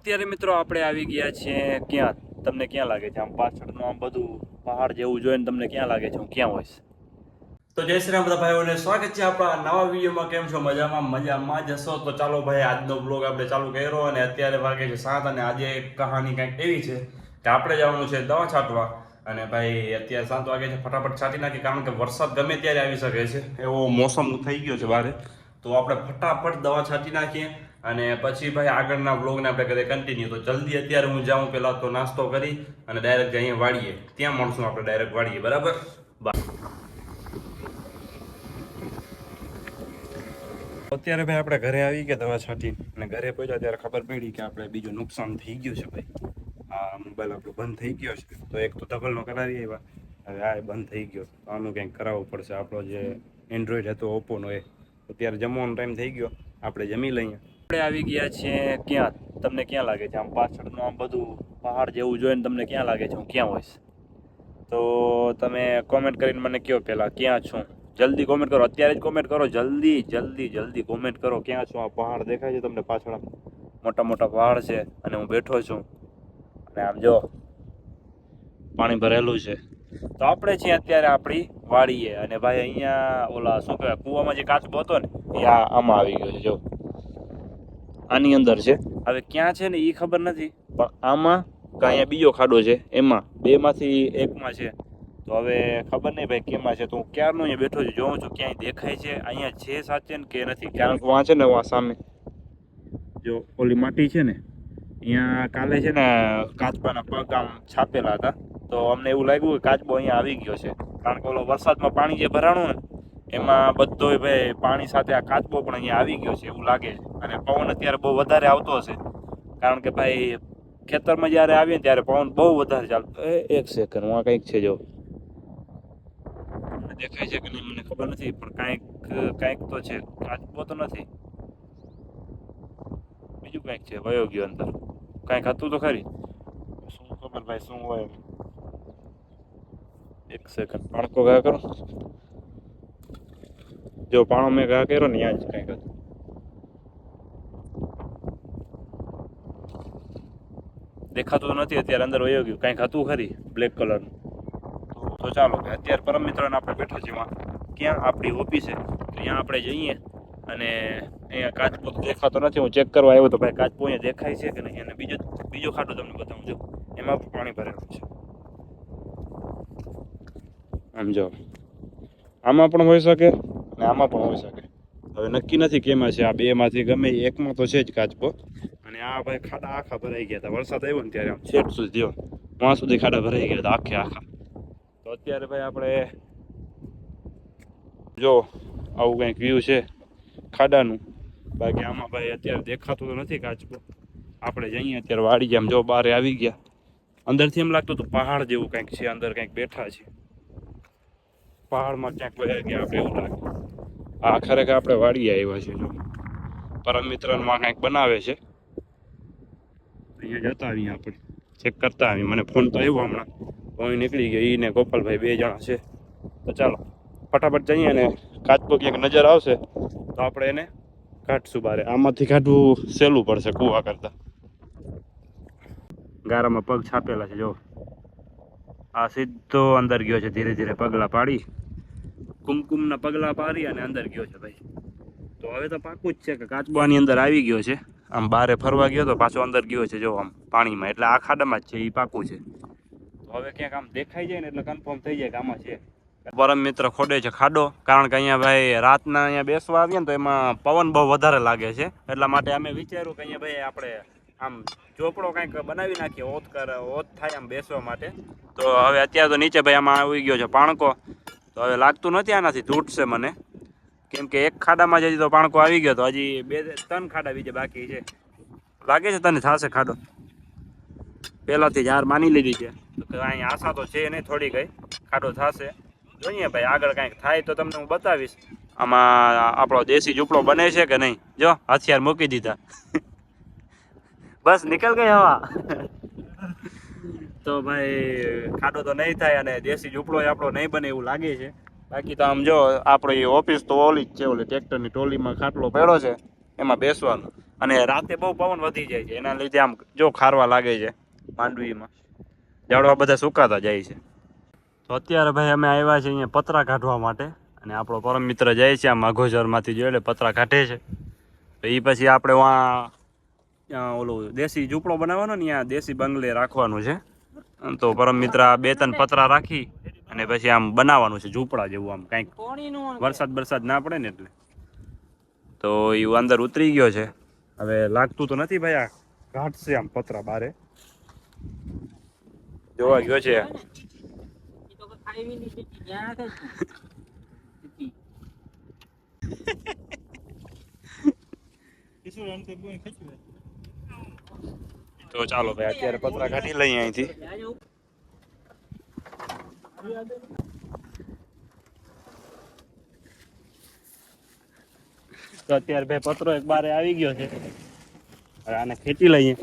અત્યારે મિત્રો આપણે આવી ગયા છીએ ક્યાં? તમને ક્યાં લાગે છે? આમ પાછળનું આમ બધું પહાડ જેવું જોઈને તમને ક્યાં લાગે છે હું ક્યાં હોઈશ? તો જય શ્રી રામ બધા ભાઈઓને, સ્વાગત છે આપણા નવા વિડીયોમાં. કેમ છો? મજામાં જશો તો ચાલો ભાઈ, આજનો બ્લોગ આપણે ચાલુ કર્યો અને અત્યારે વાગે છે 7 અને આજે એક કહાની કંઈક એવી છે કે આપણે જવાનું છે દવા છાંટવા. અને ભાઈ અત્યારે 7 વાગે છે, ફટાફટ છાંટી નાખી, કારણ કે વરસાદ ગમે ત્યારે આવી શકે છે એવો મોસમ થઈ ગયો છે બારે. તો આપણે ફટાફટ દવા છાંટી નાખીએ અને પછી ભાઈ આગળના બ્લોગને આપણે કરીએ કન્ટિન્યુ. તો જલ્દી અત્યારે હું જાઉં, પહેલાં તો નાસ્તો કરી અને ડાયરેક્ટ અહીંયા વાળીએ, ત્યાં મળશું આપણે ડાયરેક્ટ વાળીએ, બરાબર? અત્યારે ભાઈ આપણે ઘરે આવી ગયા દવા છાંટી અને ઘરે પહોંચ્યા ત્યારે ખબર પડી કે આપણે બીજું નુકસાન થઈ ગયું છે ભાઈ. આ મોબાઈલ આપણો બંધ થઈ ગયો છે. તો એક તો ડબલનો કરાવી આવ્યા, હવે આ બંધ થઈ ગયો. આનું કંઈક કરાવવું પડશે. આપણો જે એન્ડ્રોઈડ હતો ઓપ્પોનો, એ અત્યારે જમવાનો ટાઈમ થઈ ગયો, આપણે જમી લઈએ. આપણે આવી ગયા છીએ ક્યાં? તમને ક્યાં લાગે છે? આમ પાછળનું આમ બધું પહાડ જેવું જોઈને તમને ક્યાં લાગે છે હું ક્યાં હોઈશ? તો તમે કોમેન્ટ કરીને મને કહો પહેલાં ક્યાં છું. જલ્દી કોમેન્ટ કરો, અત્યારે જ કોમેન્ટ કરો, જલ્દી કોમેન્ટ કરો ક્યાં છો. આ પહાડ દેખાય છે તમને પાછળ? મોટા મોટા પહાડ છે અને હું બેઠો છું અને આમ જો પાણી ભરેલું છે. તો આપણે છીએ અત્યારે આપણી વાડીએ અને ભાઈ અહીંયા ઓલા શું કહેવાય, કૂવામાં જે કાચબો હતો ને એ આમાં આવી ગયો છે. જો આની અંદર છે. હવે ક્યાં છે ને એ ખબર નથી, પણ આમાં કે અહીંયા બીજો ખાડો છે, એમાં બેમાંથી એકમાં છે. તો હવે ખબર નહીં ભાઈ કેમાં છે. તો હું ક્યારનો અહીંયા બેઠો છું, જોઉં છું ક્યાંય દેખાય છે અહીંયા છે સાચે ને કે નથી. કારણ કે વાં છે ને વાં સામે જો ઓલી માટી છે ને, અહીંયા કાલે છે ને કાચબાના પગ આમ છાપેલા હતા. તો અમને એવું લાગ્યું કે કાચબો અહીંયા આવી ગયો છે, કારણ કે ઓલો વરસાદમાં પાણી જે ભરાણું ને એમાં બધો ભાઈ પાણી સાથે આ કાચબો પણ અહીંયા આવી ગયો છે એવું લાગે છે. અને પવન અત્યારે બહુ વધારે આવતો હશે, કારણ કે ભાઈ ખેતરમાં જ્યારે આવીએ ને ત્યારે પવન બહુ વધારે ચાલતો. એક સેકન્ડ, હું આ કંઈક છે જો દેખાય છે કે નહીં મને ખબર નથી, પણ કાંઈક તો છે. કાચબો તો નથી, બીજું કંઈક છે, વયો ગયો અંદર. કાંઈક હતું તો ખરી, શું ખબર ભાઈ શું હોય. એક સેકન્ડ, પાણકો ઘા કરો. જો પાણો મેં ઘા કર્યો ને ત્યાં જ કંઈક હતું. દેખાતું નથી અત્યારે, અંદર વયો ગયું. કંઈક હતું ખરી બ્લેક કલરનું. તો ચાલો અત્યારે પરમ મિત્રોને આપણે બેઠા છીએ ક્યાં? આપણી ઓફિસે. તો ત્યાં આપણે જઈએ અને અહીંયા કાચબો દેખાતો નથી. હું ચેક કરવા આવ્યો તો ભાઈ કાચબો અહીંયા દેખાય છે કે નહીં. અને બીજો ખાડો તમને બતાવું, જો એમાં પણ પાણી ભરેલું છે. આમ જો આમાં પણ હોઈ શકે અને આમાં પણ હોઈ શકે. હવે નક્કી નથી કેમાં છે. આ બેમાંથી ગમે એકમાં તો છે જ કાચબો. અને આ ભાઈ ખાડા આખા ભરાઈ ગયા હતા વરસાદ આવ્યો ને ત્યારે. આમ છેટ સુધી જો વાં સુધી ખાડા ભરાઈ ગયા હતા આખે આખા. તો અત્યારે ભાઈ આપણે જો આવું કંઈક વ્યૂ છે ખાડાનું. બાકી આમાં ભાઈ અત્યારે દેખાતું તો નથી કાચબો. આપણે જઈએ અત્યારે વાડી જેમ જો બારે આવી ગયા. અંદરથી એમ લાગતું હતું પહાડ જેવું કંઈક છે, અંદર કંઈક બેઠા છે પહાડમાં ક્યાંક વહી ગયા આપણે એવું લાગે. આ ખરેખર આપણે વાડીએ આવ્યા છે. જો પરમ મિત્રમાં કંઈક બનાવે છે, અહીંયા જતા આવીએ આપણે, ચેક કરતા આવીએ. મને ફોન તો આવ્યો હમણાં, હું નીકળી ગયો. એ ને ગોપાલભાઈ 2 જણા છે. તો ચાલો ફટાફટ જઈએ ને કાચબો ક્યાંક નજર આવશે તો આપણે એને કાઢશું બારે. આમાંથી કાઢવું સહેલું પડશે કૂવા કરતાં. ગારામાં પગ છાપેલા છે જો. આ સીધો અંદર ગયો છે, ધીરે ધીરે પગલાં પાડી, કુમકુમના પગલાં પાડી અને અંદર ગયો છે ભાઈ. તો હવે તો પાકું જ છે કે કાચબો આની અંદર આવી ગયો છે. આમ બારે ફરવા ગયો તો પાછો અંદર ગયો છે જો આમ પાણીમાં. એટલે આ ખાડામાં જ છે, એ પાકું છે. તો હવે ક્યાંક આમ દેખાઈ જાય ને એટલે કન્ફર્મ થઈ જાય કે આમાં છે. પરમ મિત્ર ખોડે છે ખાડો, કારણ કે અહીંયા ભાઈ રાતના અહીંયા બેસવા આવીએ ને તો એમાં પવન બહુ વધારે લાગે છે. એટલા માટે અમે વિચાર્યું કે અહીંયા ભાઈ આપણે આમ ચોપડો કંઈક બનાવી નાખીએ, ઓત થાય આમ બેસવા માટે. તો હવે અત્યારે તો નીચે ભાઈ આમાં આવી ગયો છે પાણકો. તો હવે લાગતું નથી આનાથી તૂટશે મને, કેમ કે એક ખાડામાં જ હજી તો પાણકો આવી ગયો. તો હજી 2-3 ખાડા બીજે બાકી છે. લાગે છે તને થશે ખાડો? પહેલાંથી જ હાર માની લીધી છે. તો અહીંયા આશા તો છે નહીં, થોડી ગઈ ખાડો થશે. જોઈએ ભાઈ આગળ કાંઈક થાય તો તમને હું બતાવીશ. આમાં આપણો દેશી ઝૂંપડો બને છે કે નહીં. જો હથિયાર મૂકી દીધા. બસ નીકળ ગઈ હવા. તો ભાઈ ખાડો તો નહીં થાય અને દેશી ઝૂંપડો આપણો નહીં બને એવું લાગે છે. બાકી તો આમ જો આપણે ઓફિસ તો ઓલી જ છે, ઓલી ટ્રેક્ટરની ટોલીમાં ખાટલો પડ્યો છે, એમાં બેસવાનું. અને રાતે બહુ પવન વધી જાય છે, એના લીધે આમ જો ખારવા લાગે છે માંડવીમાં, ઝાડવા બધા સુકાતા જાય છે. તો અત્યારે ભાઈ અમે આવ્યા છીએ અહીંયા પતરા કાઢવા માટે, અને આપણો પરમ મિત્ર જાય છે આમ અઘોજરમાંથી જોઈ એટલે પતરા કાઢે છે. તો એ પછી આપણે ત્યાં ઓલું દેશી ઝૂંપડો બનાવવાનો ને, ત્યાં દેશી બંગલે રાખવાનું છે. તો પરમ મિત્ર 2-3 પતરા રાખી અને પછી આમ બનાવવાનું છે ઝૂંપડા જેવું, આમ કંઈક વરસાદ ના પડે ને એટલે. તો એ અંદર ઉતરી ગયો છે. હવે લાગતું તો નથી ભાઈ આ ઘાટ છે આમ પતરા બારે જોવા ગયો છે. તો ચાલો ભાઈ અત્યારે પતરા કાઢી લઈએ અહીંથી. તો અત્યારે ભાઈ પતરો એક બારે આવી ગયો છે, હવે આને ખેંચી લઈએ.